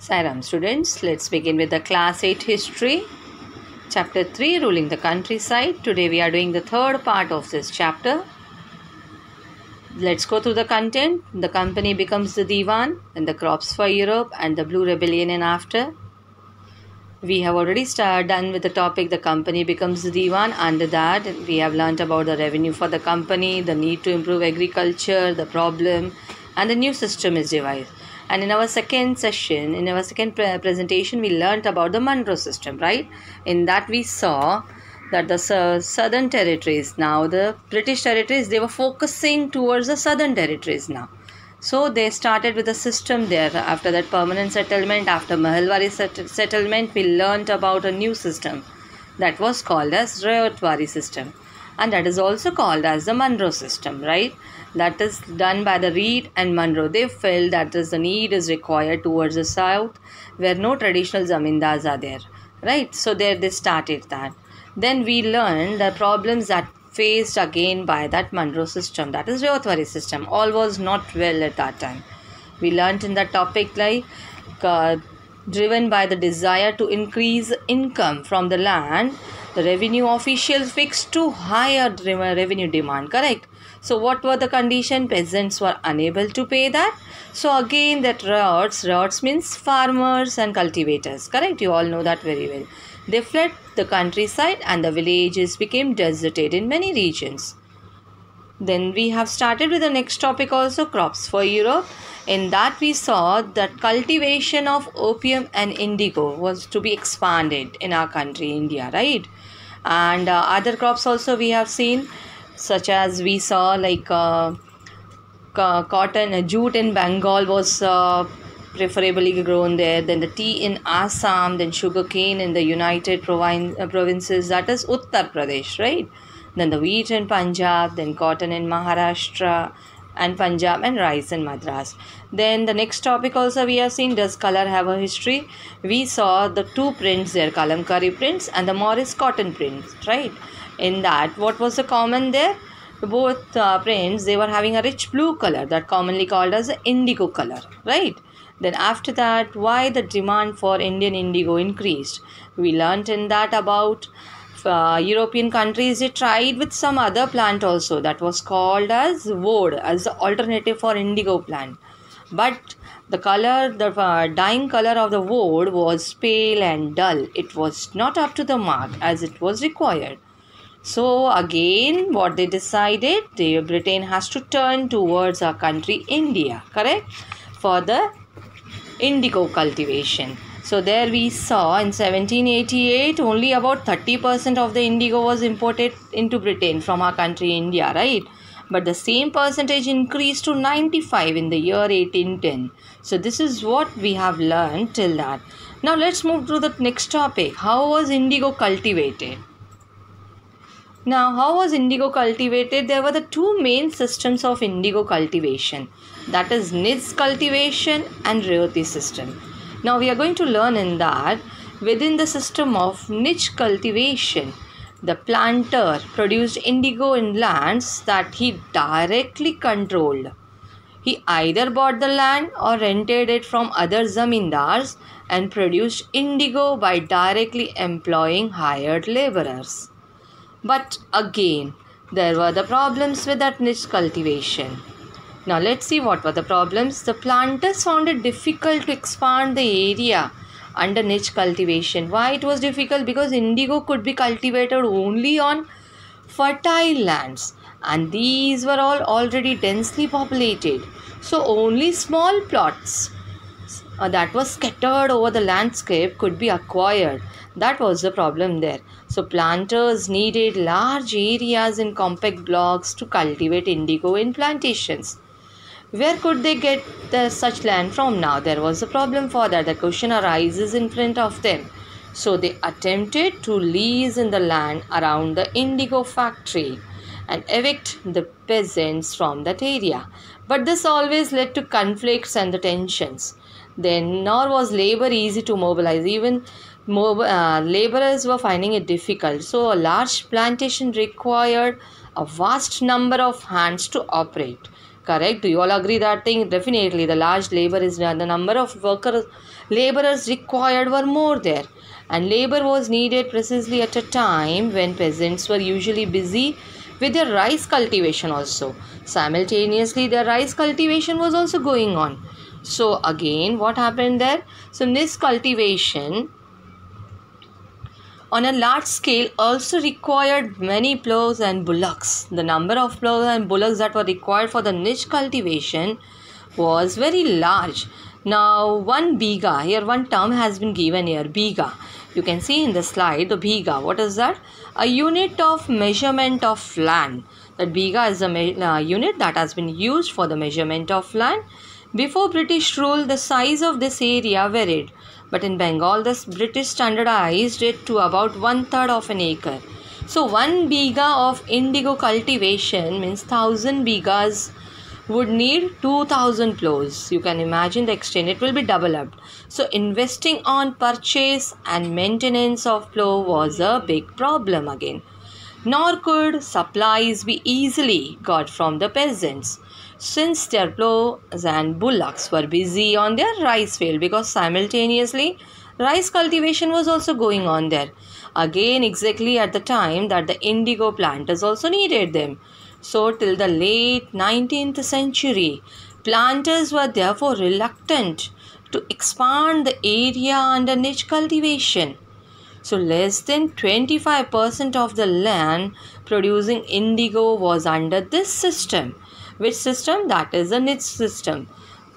Sairam students, let's begin with the class 8 history. Chapter 3 ruling the countryside. Today we are doing the third part of this chapter. Let's go through the content. The company becomes the Diwan, and the crops for Europe, and the Blue Rebellion and after. We have already done with the topic the company becomes the Diwan. Under that we have learnt about the revenue for the company, the need to improve agriculture, the problem, and the new system is devised. And in our second session, in our second presentation, we learnt about the Monroe system, right? In that we saw that the southern territories, now the British territories, they were focusing towards the southern territories now. So they started with a system there. After that permanent settlement, after Mahalwari settlement, we learnt about a new system that was called as Rayotwari system. And that is also called as the Monroe system, right? That is done by the Reed and Monroe. They felt that the need is required towards the south where no traditional zamindars are there, right? So there they started that. Then we learned the problems that faced again by that Monroe system, that is Rayotwari system. All was not well at that time. We learnt in that topic like driven by the desire to increase income from the land, the revenue officials fixed too higher revenue demand, correct? So what were the condition? Peasants were unable to pay that. So again that ryots means farmers and cultivators, correct? You all know that very well. They fled the countryside and the villages became deserted in many regions. Then we have started with the next topic also, crops for Europe. In that we saw that cultivation of opium and indigo was to be expanded in our country, India, right? And other crops also we have seen, such as we saw like cotton, jute in Bengal was preferably grown there. Then the tea in Assam, then sugarcane in the United Provinces, that is Uttar Pradesh, right? Then the wheat in Punjab, then cotton in Maharashtra and Punjab, and rice in Madras. Then the next topic also we have seen, does color have a history? We saw the two prints there, Kalamkari prints and the Morris cotton prints, right? In that, what was the common there? Both prints, they were having a rich blue color that commonly called as the indigo color, right? Then after that, why the demand for Indian indigo increased? We learnt in that about European countries, they tried with some other plant also that was called as woad as the alternative for indigo plant. But the color, the dyeing color of the woad was pale and dull. It was not up to the mark as it was required. So again, what they decided, Britain has to turn towards our country India, correct, for the indigo cultivation. So there we saw in 1788 only about 30% of the indigo was imported into Britain from our country India, right? But the same percentage increased to 95 in the year 1810. So this is what we have learned till that. Now let's move to the next topic. How was indigo cultivated? Now, how was indigo cultivated? There were the two main systems of indigo cultivation, that is niche cultivation and Rayoti system. Now, we are going to learn in that within the system of niche cultivation, the planter produced indigo in lands that he directly controlled. He either bought the land or rented it from other zamindars and produced indigo by directly employing hired laborers. But again, there were the problems with that niche cultivation. Now let's see what were the problems. The planters found it difficult to expand the area under niche cultivation. Why it was difficult? Because indigo could be cultivated only on fertile lands, and these were all already densely populated. So only small plots that was scattered over the landscape could be acquired. That was the problem there. So planters needed large areas in compact blocks to cultivate indigo in plantations. Where could they get such land from now? There was a problem for that. The question arises in front of them. So they attempted to lease in the land around the indigo factory and evict the peasants from that area. But this always led to conflicts and the tensions. Then nor was labor easy to mobilize. Even laborers were finding it difficult. So a large plantation required a vast number of hands to operate. Correct? Do you all agree that thing? Definitely, the large labor is done. The number of laborers required were more there, and labor was needed precisely at a time when peasants were usually busy with their rice cultivation also. Simultaneously, their rice cultivation was also going on. So again, what happened there? So this cultivation on a large scale also required many plows and bullocks. The number of plows and bullocks that were required for the niche cultivation was very large. Now, one biga, here one term has been given here, biga. You can see in the slide the biga. What is that? A unit of measurement of land. That biga is a unit that has been used for the measurement of land. Before British rule, the size of this area varied. But in Bengal, the British standardized it to about 1/3 of an acre. So 1 biga of indigo cultivation means 1000 bigas would need 2000 plows. You can imagine the extent. It will be double up. So investing on purchase and maintenance of plow was a big problem again. Nor could supplies be easily got from the peasants, since their plows and bullocks were busy on their rice field, because simultaneously rice cultivation was also going on there. Again, exactly at the time that the indigo planters also needed them. So till the late 19th century, planters were therefore reluctant to expand the area under niche cultivation. So less than 25% of the land producing indigo was under this system. Which system? That is the niche system,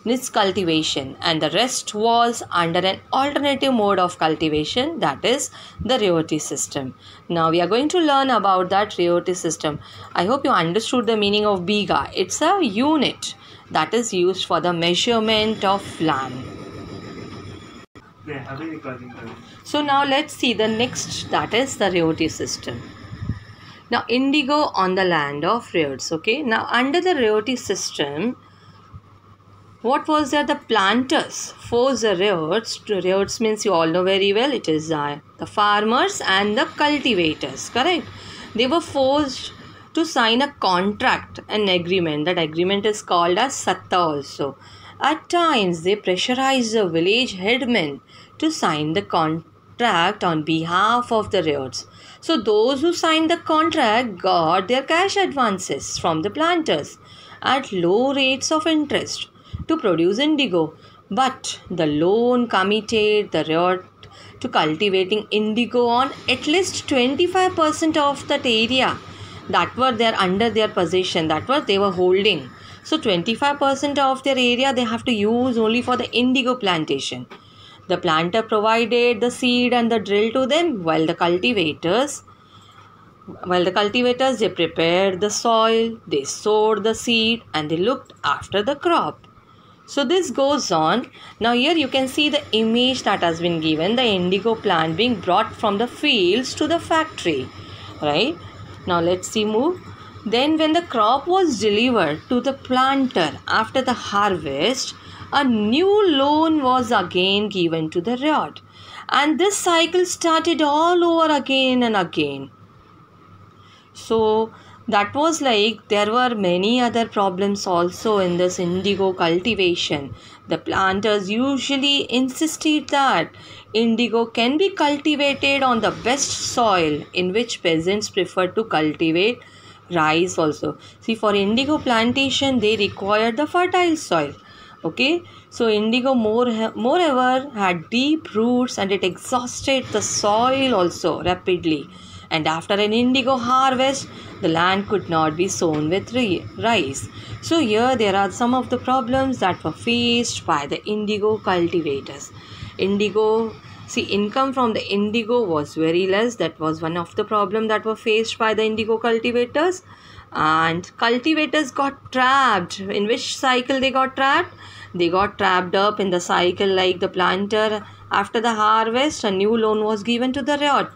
niche cultivation, and the rest was under an alternative mode of cultivation, that is the roti system. Now we are going to learn about that roti system. I hope you understood the meaning of biga. It's a unit that is used for the measurement of land. So now let's see the next, that is the roti system. Now indigo on the land of riots. Okay, now under the roti system, what was there? The planters forced the riots. Riots means you all know very well, it is the farmers and the cultivators, correct? They were forced to sign a contract, an agreement. That agreement is called as satta also. At times they pressurized the village headmen to sign the contract on behalf of the riots. So those who signed the contract got their cash advances from the planters at low rates of interest to produce indigo. But the loan committed the riot to cultivating indigo on at least 25% of that area that were there under their possession, that was they were holding. So 25% of their area they have to use only for the indigo plantation. The planter provided the seed and the drill to them, while the cultivators they prepared the soil, they sowed the seed, and they looked after the crop. So this goes on. Now here you can see the image that has been given, the indigo plant being brought from the fields to the factory, right? Now let's see move. Then when the crop was delivered to the planter after the harvest, a new loan was again given to the riot, and this cycle started all over again and again. So that was like there were many other problems also in this indigo cultivation. The planters usually insisted that indigo can be cultivated on the best soil, in which peasants preferred to cultivate rice also. See, for indigo plantation they required the fertile soil. Okay, so indigo moreover had deep roots and it exhausted the soil also rapidly. And after an indigo harvest, the land could not be sown with rice. So here there are some of the problems that were faced by the indigo cultivators. Income from the indigo was very less. That was one of the problems that were faced by the indigo cultivators. And cultivators got trapped. In which cycle they got trapped? They got trapped up in the cycle like the planter. After the harvest, a new loan was given to the riot.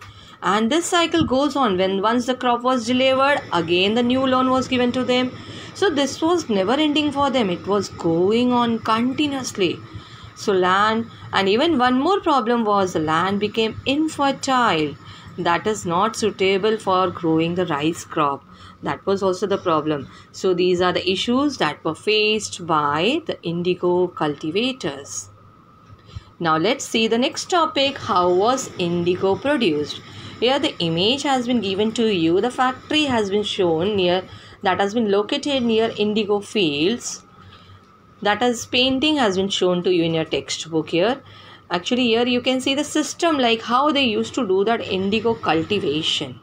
And this cycle goes on. Once the crop was delivered, again the new loan was given to them. So this was never ending for them. It was going on continuously. So land, and even one more problem was the land became infertile. That is not suitable for growing the rice crop. That was also the problem. So these are the issues that were faced by the indigo cultivators. Now let's see the next topic. How was indigo produced? Here the image has been given to you. The factory has been shown that has been located near indigo fields. That is, painting has been shown to you in your textbook here. Actually here you can see the system, like how they used to do that indigo cultivation.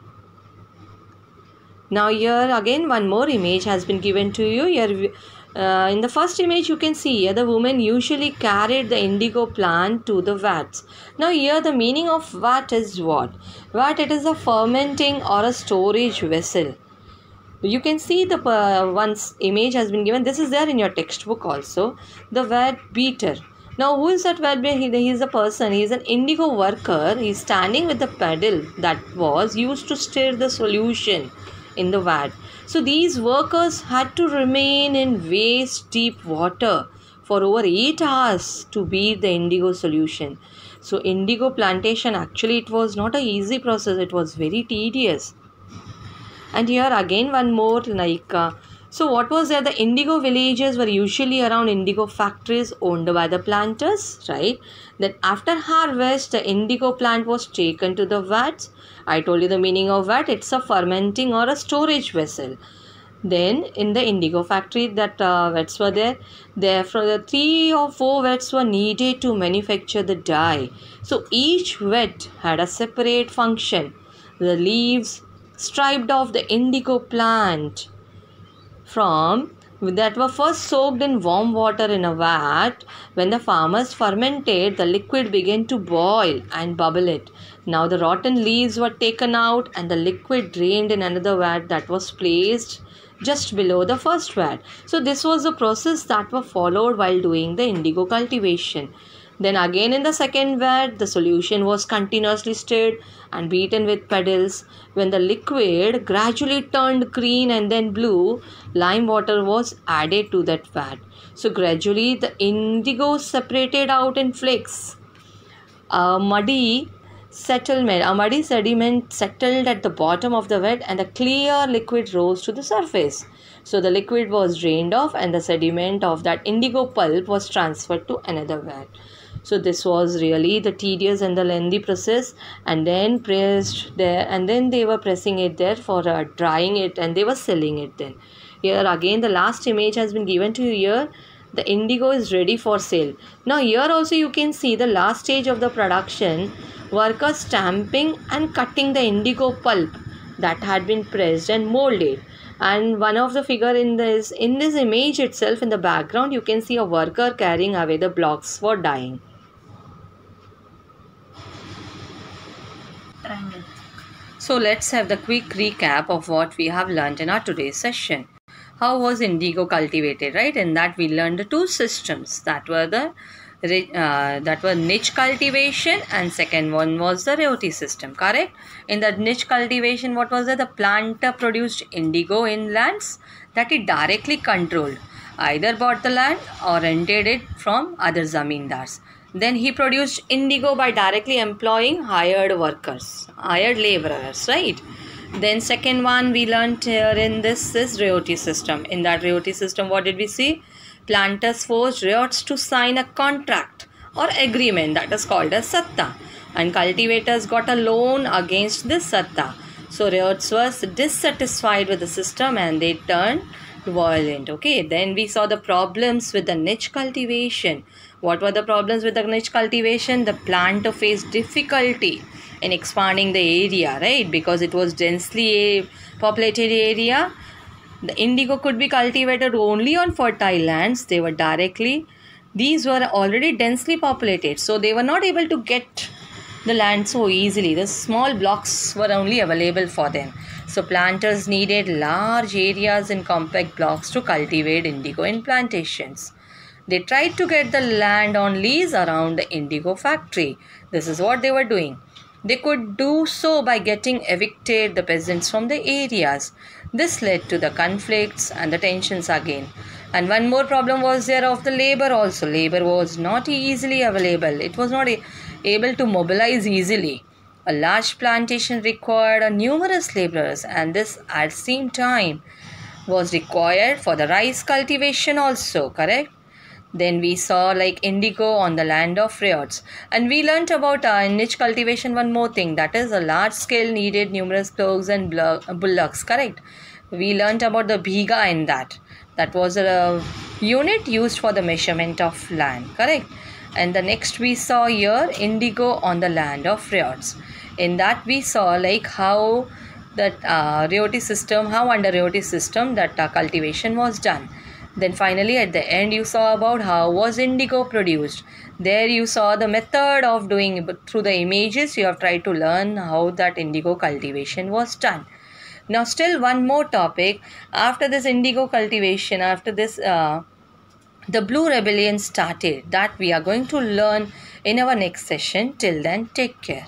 Now here again one more image has been given to you. Here in the first image you can see here the woman usually carried the indigo plant to the vats. Now here the meaning of vat is what? Vat, it is a fermenting or a storage vessel. You can see the once image has been given. This is there in your textbook also. The vat beater. Now who is that vat beater? He is a person. He is an indigo worker. He is standing with the paddle that was used to stir the solution in the vat. So these workers had to remain in waist deep water for over 8 hours to beat the indigo solution. So indigo plantation, actually it was not an easy process. It was very tedious. And here again one more, like so what was there? The indigo villages were usually around indigo factories owned by the planters, right? Then after harvest, the indigo plant was taken to the vats. I told you the meaning of vat. It's a fermenting or a storage vessel. Then in the indigo factory, that vats were there. Therefore, the 3 or 4 vats were needed to manufacture the dye. So each vat had a separate function. The leaves striped off the indigo plant from that were first soaked in warm water in a vat. When the farmers fermented, the liquid began to boil and bubble it. Now the rotten leaves were taken out and the liquid drained in another vat that was placed just below the first vat. So this was the process that was followed while doing the indigo cultivation. Then again in the second vat, the solution was continuously stirred and beaten with paddles. When the liquid gradually turned green and then blue, lime water was added to that vat. So gradually the indigo separated out in flakes. A muddy sediment settled at the bottom of the vat and a clear liquid rose to the surface. So the liquid was drained off and the sediment of that indigo pulp was transferred to another vat. So this was really the tedious and the lengthy process, and then pressed there, and then they were pressing it there for drying it, and they were selling it then. Here again the last image has been given to you here. The indigo is ready for sale. Now here also you can see the last stage of the production, workers stamping and cutting the indigo pulp that had been pressed and molded. And one of the figure in this image itself, in the background, you can see a worker carrying away the blocks for dyeing. Triangle. So let's have the quick recap of what we have learned in our today's session. How was indigo cultivated, right? In that we learned the 2 systems that were niche cultivation, and second one was the roti system, correct? In the niche cultivation, what was that? The planter produced indigo in lands that he directly controlled, either bought the land or rented it from other zamindars. Then he produced indigo by directly employing hired workers, hired laborers, right? Then second one we learnt here in this is roti system. In that roti system, what did we see? Planters forced ryots to sign a contract or agreement that is called as satta, and cultivators got a loan against this satta. So ryots were dissatisfied with the system and they turned violent. Okay, then we saw the problems with the niche cultivation. What were the problems with the niche cultivation? The planter faced difficulty in expanding the area, right? Because it was densely populated area. The indigo could be cultivated only on fertile lands. These were already densely populated, so they were not able to get the land so easily. The small blocks were only available for them. So planters needed large areas in compact blocks to cultivate indigo in plantations. They tried to get the land on lease around the indigo factory. This is what they were doing. They could do so by getting evicted the peasants from the areas. This led to the conflicts and the tensions again. And one more problem was there of the labor also. Labor was not easily available. It was not able to mobilize easily. A large plantation required a numerous laborers, and this at the same time was required for the rice cultivation also, correct? Then we saw like indigo on the land of riots. And we learnt about in niche cultivation one more thing, that is a large scale needed numerous ploughs and bullocks, correct? We learnt about the bhiga in that. That was a unit used for the measurement of land, correct? And the next we saw here indigo on the land of riots. In that we saw like how that rioty system, how under rioty system that cultivation was done. Then finally at the end you saw about how was indigo produced. There you saw the method of doing it, but through the images you have tried to learn how that indigo cultivation was done. Now still one more topic. After this indigo cultivation, after this the blue rebellion started, that we are going to learn in our next session. Till then, take care.